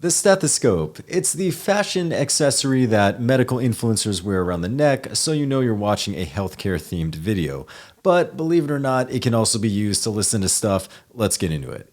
The stethoscope. It's the fashion accessory that medical influencers wear around the neck so you know you're watching a healthcare themed video. But believe it or not, it can also be used to listen to stuff. Let's get into it.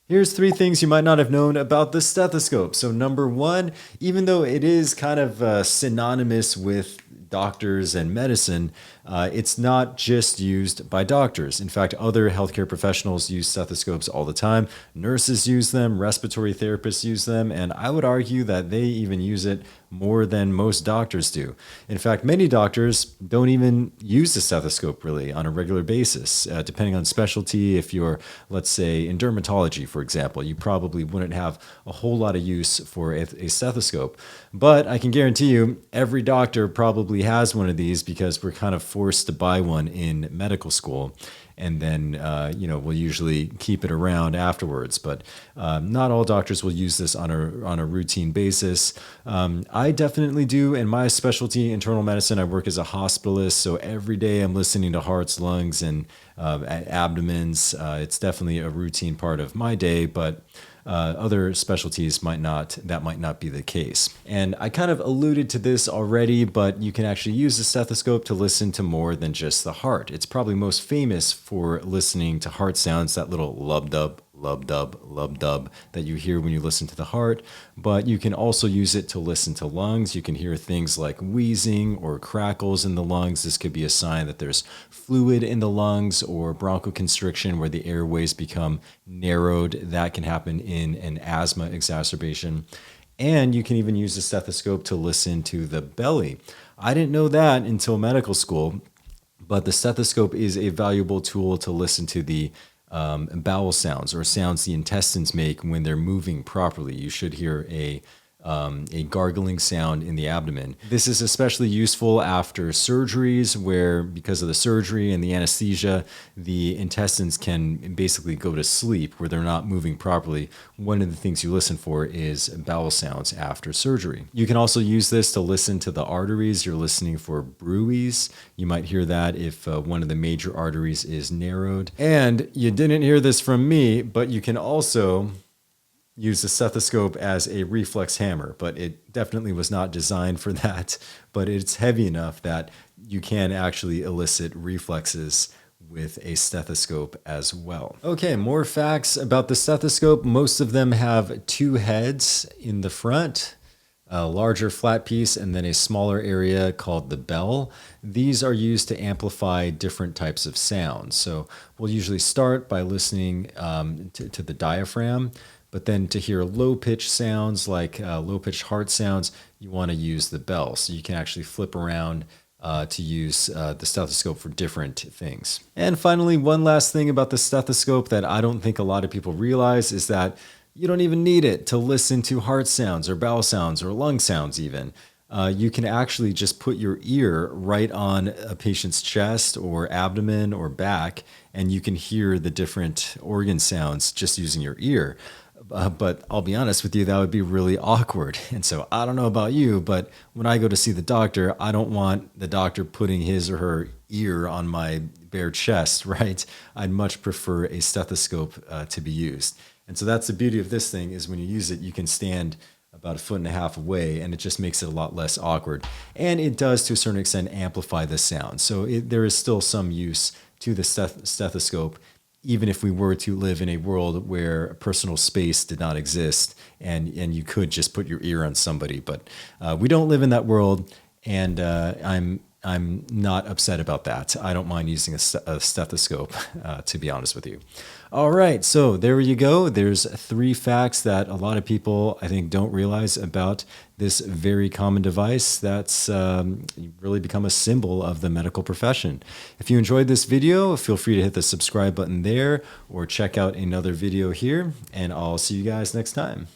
Here's 3 things you might not have known about the stethoscope. So number 1, even though it is kind of synonymous with doctors and medicine, it's not just used by doctors. In fact, other healthcare professionals use stethoscopes all the time. Nurses use them, respiratory therapists use them, and I would argue that they even use it more than most doctors do. In fact, many doctors don't even use the stethoscope really on a regular basis. Depending on specialty, if you're, let's say, in dermatology, for example, you probably wouldn't have a whole lot of use for a stethoscope. But I can guarantee you, every doctor probably has one of these because we're kind of forced to buy one in medical school. And then, we'll usually keep it around afterwards. But not all doctors will use this on a routine basis. I definitely do. In my specialty, internal medicine, I work as a hospitalist. So every day I'm listening to hearts, lungs, and abdomens. It's definitely a routine part of my day, but other specialties might not be the case. And I kind of alluded to this already, but you can actually use the stethoscope to listen to more than just the heart. It's probably most famous for listening to heart sounds, that little lub-dub, lub-dub, lub-dub that you hear when you listen to the heart. But you can also use it to listen to lungs. You can hear things like wheezing or crackles in the lungs. This could be a sign that there's fluid in the lungs, or bronchoconstriction where the airways become narrowed. That can happen in an asthma exacerbation. And you can even use the stethoscope to listen to the belly. I didn't know that until medical school, but the stethoscope is a valuable tool to listen to the bowel sounds, or sounds the intestines make when they're moving properly. You should hear a gargling sound in the abdomen. This is especially useful after surgeries where, because of the surgery and the anesthesia, the intestines can basically go to sleep where they're not moving properly. One of the things you listen for is bowel sounds after surgery. You can also use this to listen to the arteries. You're listening for bruits. You might hear that if one of the major arteries is narrowed. And you didn't hear this from me, but you can also use the stethoscope as a reflex hammer, but it definitely was not designed for that. But it's heavy enough that you can actually elicit reflexes with a stethoscope as well. Okay, more facts about the stethoscope. Most of them have 2 heads in the front, a larger flat piece, and then a smaller area called the bell. These are used to amplify different types of sounds. So we'll usually start by listening to the diaphragm. But then to hear low-pitched sounds like low-pitched heart sounds, you want to use the bell. So you can actually flip around to use the stethoscope for different things. And finally, one last thing about the stethoscope that I don't think a lot of people realize is that you don't even need it to listen to heart sounds or bowel sounds or lung sounds even. You can actually just put your ear right on a patient's chest or abdomen or back, and you can hear the different organ sounds just using your ear. But I'll be honest with you, that would be really awkward. And so I don't know about you, but when I go to see the doctor, I don't want the doctor putting his or her ear on my bare chest, right? I'd much prefer a stethoscope to be used. And so that's the beauty of this thing, is when you use it, you can stand about 1.5 feet away, and it just makes it a lot less awkward. And it does, to a certain extent, amplify the sound. So there is still some use to the stethoscope, even if we were to live in a world where personal space did not exist and you could just put your ear on somebody. But we don't live in that world, and I'm not upset about that. I don't mind using a stethoscope, to be honest with you. All right, so there you go. There's 3 facts that a lot of people, I think, don't realize about this very common device that's really become a symbol of the medical profession. If you enjoyed this video, feel free to hit the subscribe button there or check out another video here, and I'll see you guys next time.